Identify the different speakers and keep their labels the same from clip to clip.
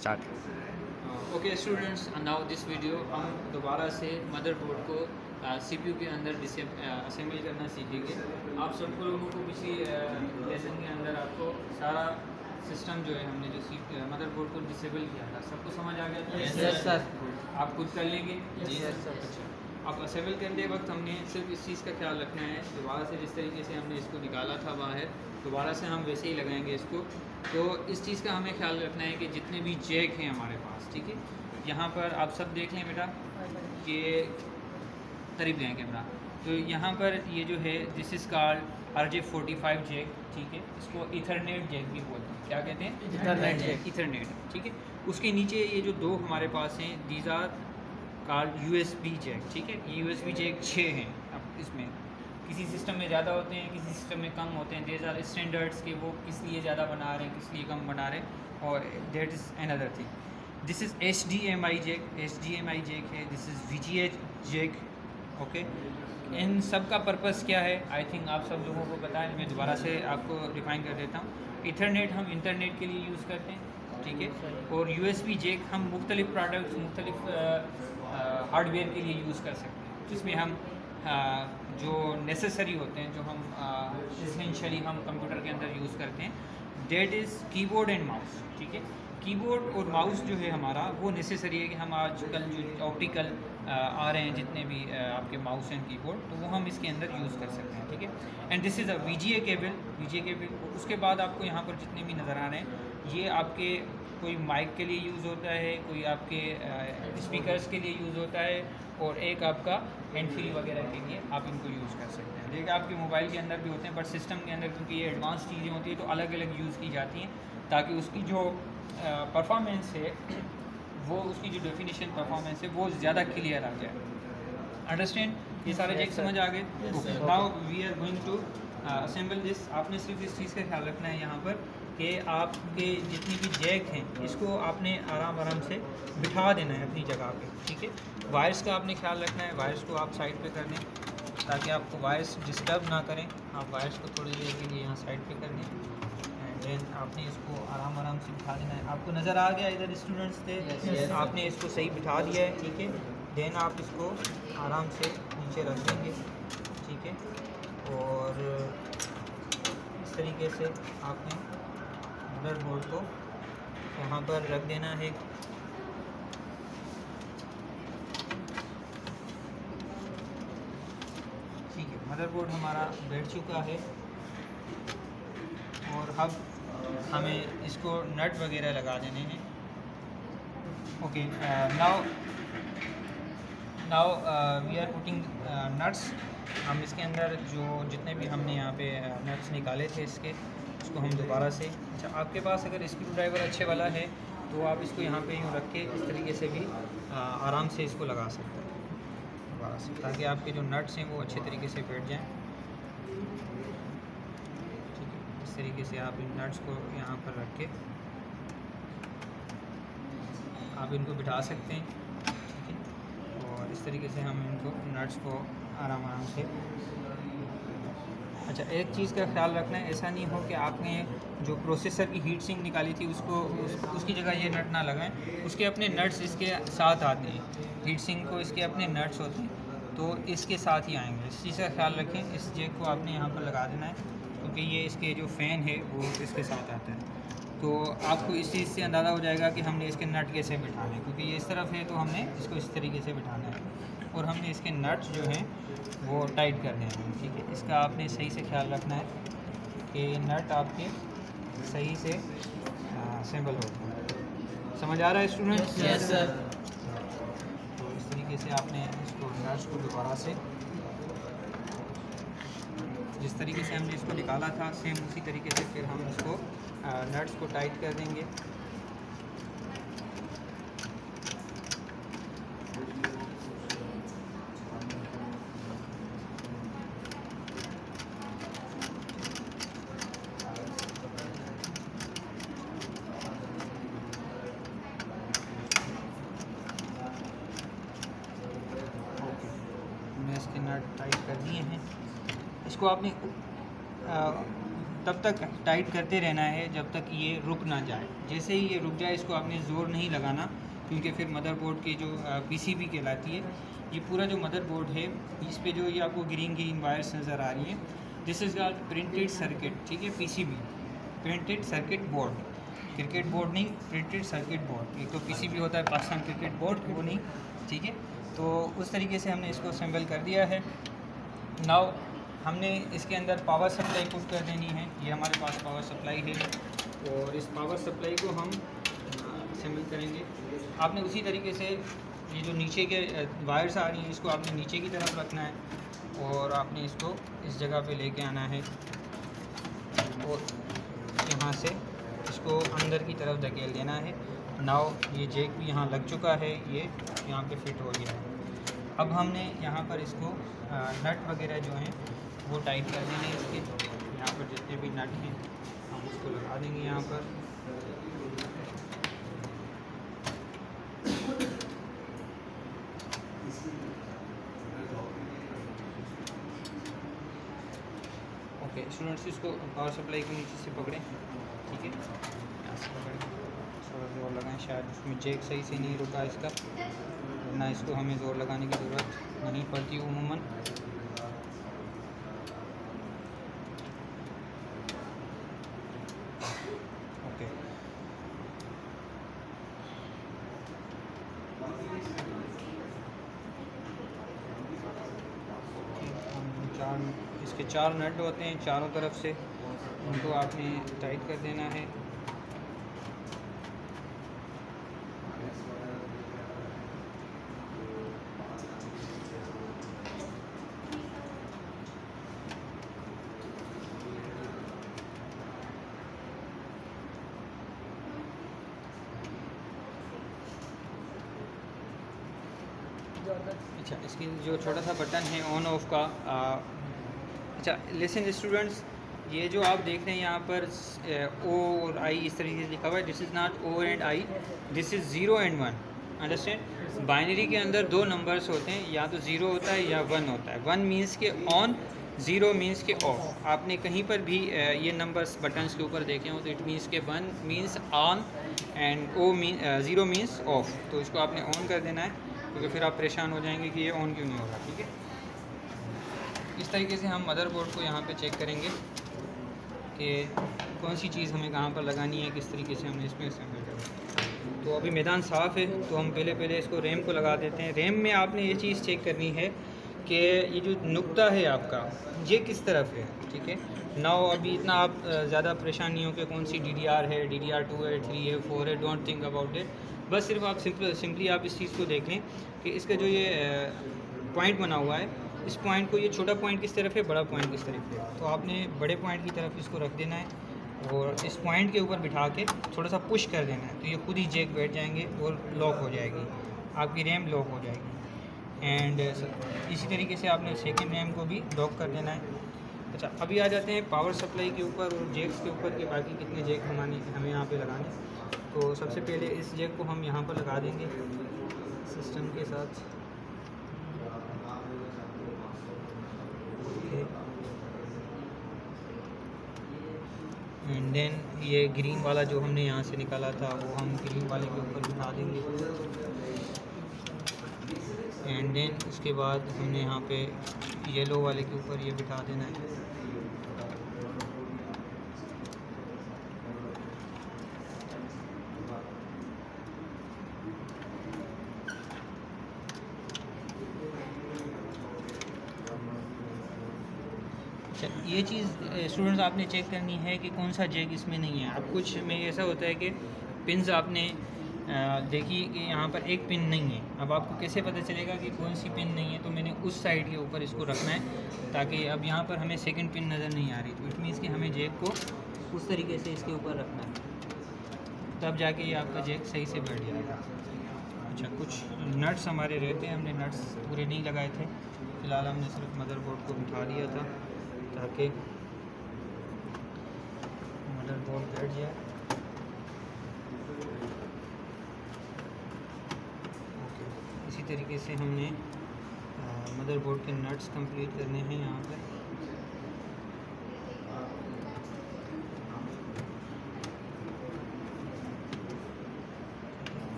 Speaker 1: Start.
Speaker 2: Okay students, now this video हम दोबारा से मदरबोर्ड को सीपीयू के अंदर असेंबल करना सीखेंगे। आप सबको लोगों को किसी लेसन के अंदर आपको सारा सिस्टम जो है हमने जो मदरबोर्ड को डिसेबल किया था सबको समझ आ गया था?
Speaker 1: Yes, sir.
Speaker 2: आप खुद कर लेंगे?
Speaker 1: Yes, sir.
Speaker 2: अच्छा, अब असेंबल करते वक्त हमने सिर्फ इस चीज़ का ख्याल रखना है, दोबारा से जिस तरीके से हमने इसको निकाला था बाहर, दोबारा से हम वैसे ही लगाएंगे इसको। तो इस चीज़ का हमें ख्याल रखना है कि जितने भी जैक हैं हमारे पास, ठीक है, यहाँ पर आप सब देख लें बेटा कि करीब गए कैमरा। तो यहाँ पर ये जो है this is called RJ45 Jack, ठीक है, इसको इथरनेट जैक भी बोलते हैं। क्या कहते हैं?
Speaker 1: Ethernet jack.
Speaker 2: इथरनेट, ठीक है। उसके नीचे ये जो दो हमारे पास हैं these are called USB jack, ठीक है। ये USB जैक 6 हैं। अब इसमें किसी सिस्टम में ज़्यादा होते हैं, किसी सिस्टम में कम होते हैं। देयर आर स्टैंडर्ड्स के वो किस लिए ज़्यादा बना रहे हैं, किस लिए कम बना रहे हैं, और that is another thing. This is HDMI jack, HDMI jack है। This is VGA jack, okay. इन सब का पर्पस क्या है आई थिंक आप सब लोगों को पता है, मैं दोबारा से आपको डिफाइन कर देता हूँ। इथरनेट हम इंटरनेट के लिए यूज़ करते हैं, ठीक है, और USB जैक हम मुख्तलिफ प्रोडक्ट्स, मुख्तलिफ हार्डवेयर के लिए यूज़ कर सकते हैं, जिसमें हम जो नेसेसरी होते हैं, जो हम इसेंशियली हम कंप्यूटर के अंदर यूज़ करते हैं, that is keyboard and mouse, ठीक है। कीबोर्ड और माउस जो है हमारा वो नेसेसरी है कि हम आजकल जो ऑप्टिकल आ रहे हैं जितने भी आपके माउस एंड कीबोर्ड, तो वो हम इसके अंदर यूज़ कर सकते हैं, ठीक है। And this is a VGA cable. उसके बाद आपको यहाँ पर जितने भी नज़र आ रहे हैं ये आपके कोई माइक के लिए यूज़ होता है, कोई आपके स्पीकर्स के लिए यूज़ होता है, और एक आपका हैंड फ्री वगैरह के लिए आप इनको यूज़ कर सकते हैं। देखिए आपके मोबाइल के अंदर भी होते हैं, बट सिस्टम के अंदर क्योंकि ये एडवांस चीज़ें होती हैं तो अलग अलग यूज़ की जाती हैं, ताकि उसकी जो परफॉर्मेंस है, वो उसकी जो डेफिनेशन परफॉर्मेंस है वो ज़्यादा क्लियर आ जाए। अंडरस्टैंड? ये सारे जैक समझ आ गए? Now we are going to assemble this. आपने सिर्फ इस चीज़ का ख्याल रखना है यहाँ पर कि आपके जितनी भी जैक हैं इसको आपने आराम से बिठा देना है अपनी जगह पे, ठीक है। वायर्स का आपने ख्याल रखना है, वायर्स को आप साइड पे कर दें ताकि आपको वायर्स डिस्टर्ब ना करें। आप वायर्स को थोड़ी देर के लिए यहाँ साइड पे कर दें, एंड देन आपने इसको आराम से बिठा देना है। आपको नज़र आ गया इधर स्टूडेंट्स थे?
Speaker 1: Yes.
Speaker 2: आपने इसको सही बिठा दिया है, ठीक है। देन आप इसको आराम से नीचे रख देंगे, ठीक है, और इस तरीके से आपने मदरबोर्ड को यहाँ पर रख देना है। ठीक है, मदरबोर्ड हमारा बैठ चुका है, और अब हमें इसको नट वगैरह लगा देने हैं। Okay, now we are putting nuts. हम इसके अंदर जो जितने भी हमने यहाँ पे नट्स निकाले थे इसको हम दोबारा से, अच्छा, आपके पास अगर स्क्रू ड्राइवर अच्छे वाला है तो आप इसको यहाँ पे यूँ रख के इस तरीके से भी आराम से इसको लगा सकते हैं दोबारा से, ताकि आपके जो नट्स हैं वो अच्छे तरीके से बैठ जाएँ, ठीक है। इस तरीके से आप इन नट्स को यहाँ पर रख के आप इनको बिठा सकते हैं, ठीक है, और इस तरीके से हम इनको नट्स को आराम से। अच्छा, एक चीज़ का ख्याल रखना है, ऐसा नहीं हो कि आपने जो प्रोसेसर की हीट सिंक निकाली थी उसकी जगह ये नट ना लगाएं। उसके अपने नट्स इसके साथ आते हैं, हीट सिंक को इसके अपने नट्स होते हैं, तो इसके साथ ही आएंगे। इस चीज़ का ख्याल रखें। इस जैक को आपने यहाँ पर लगा देना है क्योंकि ये इसके जो फ़ैन है वो इसके साथ आता है, तो आपको इस चीज़ से अंदाज़ा हो जाएगा कि हमने इसके नट कैसे बिठाने हैं, क्योंकि ये इस तरफ है तो हमने इसको इस तरीके से बिठाना है, और हमने इसके नट्स जो हैं वो टाइट करने हैं, ठीक है। इसका आपने सही से ख्याल रखना है कि नट आपके सही से असेंबल हो। समझ आ रहा है स्टूडेंट?
Speaker 1: Yes, sir.
Speaker 2: तो इस तरीके से आपने इसको नट्स को दोबारा से जिस तरीके से हमने इसको निकाला था सेम उसी तरीके से फिर हम इसको नट्स को टाइट कर देंगे। हमने इसके नट टाइट कर दिए हैं। इसको आपने तब तक टाइट करते रहना है जब तक ये रुक ना जाए। जैसे ही ये रुक जाए इसको आपने ज़ोर नहीं लगाना, क्योंकि फिर मदरबोर्ड की जो पीसीबी कहलाती है, ये पूरा जो मदरबोर्ड है इस पे जो ये आपको ग्रीन ग्रीन वायर्स नज़र आ रही हैं, this is called printed circuit, ठीक है, PCB, printed circuit board, cricket board नहीं, प्रिंटेड सर्किट बोर्ड। एक तो पीसीबी होता है पाकिस्तान क्रिकेट बोर्ड, वो नहीं, ठीक है। तो उस तरीके से हमने इसको असेंबल कर दिया है। नाउ हमने इसके अंदर पावर सप्लाई पुट कर देनी है। ये हमारे पास पावर सप्लाई है और इस पावर सप्लाई को हम असेंबल करेंगे। आपने उसी तरीके से ये जो नीचे के वायर्स आ रही हैं इसको आपने नीचे की तरफ रखना है और आपने इसको इस जगह पे लेके आना है और यहाँ से इसको अंदर की तरफ धकेल देना है। नाउ ये जैक भी यहाँ लग चुका है, ये यहाँ पे फिट हो गया है। अब हमने यहाँ पर इसको नट वगैरह जो हैं वो टाइट कर देने हैं इसके। यहाँ पर जितने भी नट हैं हम उसको लगा देंगे यहाँ पर। ओके स्टूडेंट्स, इसको पावर सप्लाई को नीचे से पकड़ें, ठीक है, यहाँ से पकड़ें, थोड़ा जोर लगाएं। शायद उसमें जैक सही से नहीं रुका इसका, वरना इसको हमें ज़ोर लगाने की ज़रूरत नहीं पड़ती उमूमन। ओके, इसके 4 नट होते हैं चारों तरफ से, उनको आपने टाइट कर देना है। अच्छा, इसकी जो छोटा सा बटन है ऑन ऑफ का, अच्छा लिसन स्टूडेंट्स, ये जो आप देख रहे हैं यहाँ पर ओ और आई इस तरीके से लिखा हुआ है, this is not O and I, this is 0 and 1, understand. Binary के अंदर 2 नंबर्स होते हैं, या तो 0 होता है या 1 होता है। 1 मीन्स के ऑन, 0 मीन्स के ऑफ। आपने कहीं पर भी ये नंबर्स बटन्स के ऊपर देखे हो तो इट मीन्स के 1 means on and O 0 means off. तो इसको आपने ऑन कर देना है, क्योंकि फिर आप परेशान हो जाएंगे कि ये ऑन क्यों नहीं हो रहा, ठीक है। इस तरीके से हम मदरबोर्ड को यहाँ पे चेक करेंगे कि कौन सी चीज़ हमें कहाँ पर लगानी है, किस तरीके से हमने इसमें असेंबल करना। तो अभी मैदान साफ़ है, तो हम पहले इसको रैम को लगा देते हैं। रैम में आपने ये चीज़ चेक करनी है कि ये जो नुक्ता है आपका ये किस तरफ है, ठीक है। नाउ अभी इतना आप ज़्यादा परेशान नहीं हो कि कौन सी DDR है, DDR2 है, 3 है, 4 है, डोंट थिंक अबाउट इट। बस सिर्फ आप सिंपली आप इस चीज़ को देखें कि इसका जो ये पॉइंट बना हुआ है, इस पॉइंट को, ये छोटा पॉइंट किस तरफ है, बड़ा पॉइंट किस तरफ है। तो आपने बड़े पॉइंट की तरफ इसको रख देना है और इस पॉइंट के ऊपर बिठा के थोड़ा सा पुश कर देना है, तो ये खुद ही जैक बैठ जाएंगे और लॉक हो जाएगी, आपकी रैम लॉक हो जाएगी। एंड इसी तरीके से आपने सेकेंड रैम को भी लॉक कर देना है। अच्छा, अभी आ जाते हैं पावर सप्लाई के ऊपर और जैक्स के ऊपर के बाकी कितने जैक हमें यहाँ पे लगाने। तो सबसे पहले इस जैक को हम यहाँ पर लगा देंगे सिस्टम के साथ। एंड देन ये ग्रीन वाला जो हमने यहाँ से निकाला था वो हम ग्रीन वाले के ऊपर बिठा देंगे। एंड देन उसके बाद हमने यहाँ पे येलो वाले के ऊपर ये बिठा देना है। ये चीज़ स्टूडेंट्स आपने चेक करनी है कि कौन सा जैक इसमें नहीं है। अब कुछ में ऐसा होता है कि पिन्स आपने देखी कि यहाँ पर एक पिन नहीं है। अब आपको कैसे पता चलेगा कि कौन सी पिन नहीं है, तो मैंने उस साइड के ऊपर इसको रखना है ताकि अब यहाँ पर हमें सेकंड पिन नज़र नहीं आ रही, तो इट मीन्स कि हमें जैक को उस तरीके से इसके ऊपर रखना है, तब जाके ये आपका जैक सही से बैठ जाएगा। अच्छा, कुछ नट्स हमारे रहते हैं, हमने नट्स पूरे नहीं लगाए थे, फ़िलहाल हमने सिर्फ मदरबोर्ड को बिठा दिया था ताकि मदरबोर्ड बैठ जाए। इसी तरीके से हमने मदरबोर्ड के नट्स कंप्लीट करने हैं यहाँ पर।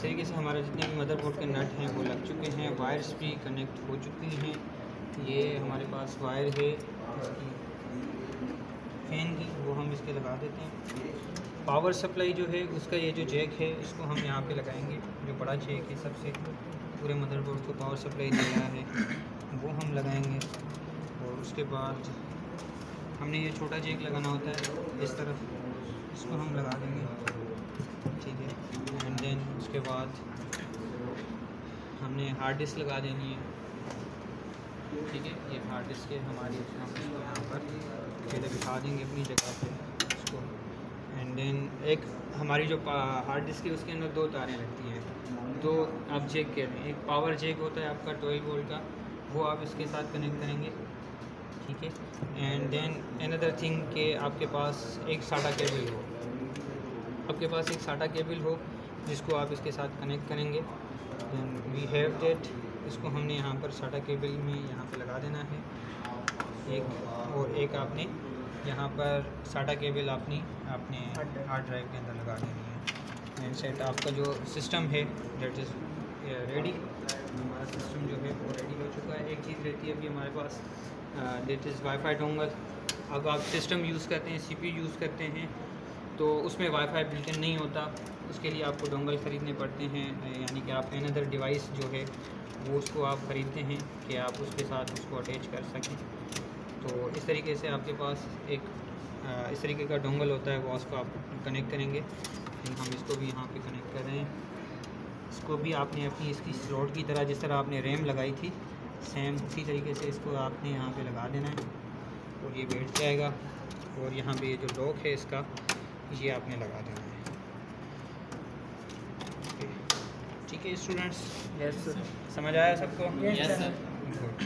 Speaker 2: इस तरीके से हमारा जितने भी मदरबोर्ड के नट हैं वो लग चुके हैं, वायर्स भी कनेक्ट हो चुकी हैं। ये हमारे पास वायर है इसकी फ़ैन की, वो हम इसके लगा देते हैं। पावर सप्लाई जो है उसका ये जो जैक है इसको हम यहाँ पे लगाएंगे, जो बड़ा जैक है सबसे पूरे मदरबोर्ड को पावर सप्लाई दे रहा है वो हम लगाएंगे। और उसके बाद हमने ये छोटा जैक लगाना होता है इस तरफ, इसको हम लगा देंगे, ठीक है। एंड देन उसके बाद हमने हार्ड डिस्क लगा देनी है, ठीक है। ये हार्ड डिस्क है हमारी, हम इसको यहाँ पर पहले बिठा देंगे अपनी जगह पे इसको। एंड देन एक हमारी जो हार्ड डिस्क है उसके अंदर 2 तारें लगती हैं, 2 आप जैक कह रहे हैं। एक पावर जैक होता है आपका 12 वोल्ट का, वो आप इसके साथ कनेक्ट करेंगे, ठीक है। एंड देन अनदर थिंग कि आपके पास एक साटा केबल हो, आपके पास एक साटा केबल हो जिसको आप इसके साथ कनेक्ट करेंगे। देन वी हैव दैट, इसको हमने यहाँ पर साटा केबल में यहाँ पे लगा देना है एक, और एक आपने यहाँ पर साटा केबल आपने हार्ड ड्राइव के अंदर लगा देनी है। एंड सेट आपका जो सिस्टम है दैट इज़ रेडी, हमारा सिस्टम जो है वो रेडी हो चुका है। एक चीज़ रहती है अभी हमारे पास दैट इज़ वाईफाई डोंगल। अब आप सिस्टम यूज़ करते हैं, CPU यूज़ करते हैं तो उसमें वाईफाई बिल्ट इन नहीं होता, उसके लिए आपको डोंगल ख़रीदने पड़ते हैं, यानी कि आप अनदर डिवाइस जो है वो उसको आप ख़रीदते हैं कि आप उसके साथ उसको अटैच कर सकें। तो इस तरीके से आपके पास एक इस तरीके का डोंगल होता है, वो उसको आप कनेक्ट करेंगे। हम इसको भी यहाँ पे कनेक्ट कर रहे हैं, इसको भी आपने अपनी इसकी स्लॉट की तरह जिस तरह आपने रैम लगाई थी सेम उसी तरीके से इसको आपने यहाँ पे लगा देना है और ये बैठ जाएगा। और यहाँ पे ये जो लॉक है इसका ये आपने लगा देना है, ठीक है स्टूडेंट्स?
Speaker 1: Yes sir.
Speaker 2: समझ आया सबको?
Speaker 1: Yes sir.
Speaker 2: गुड।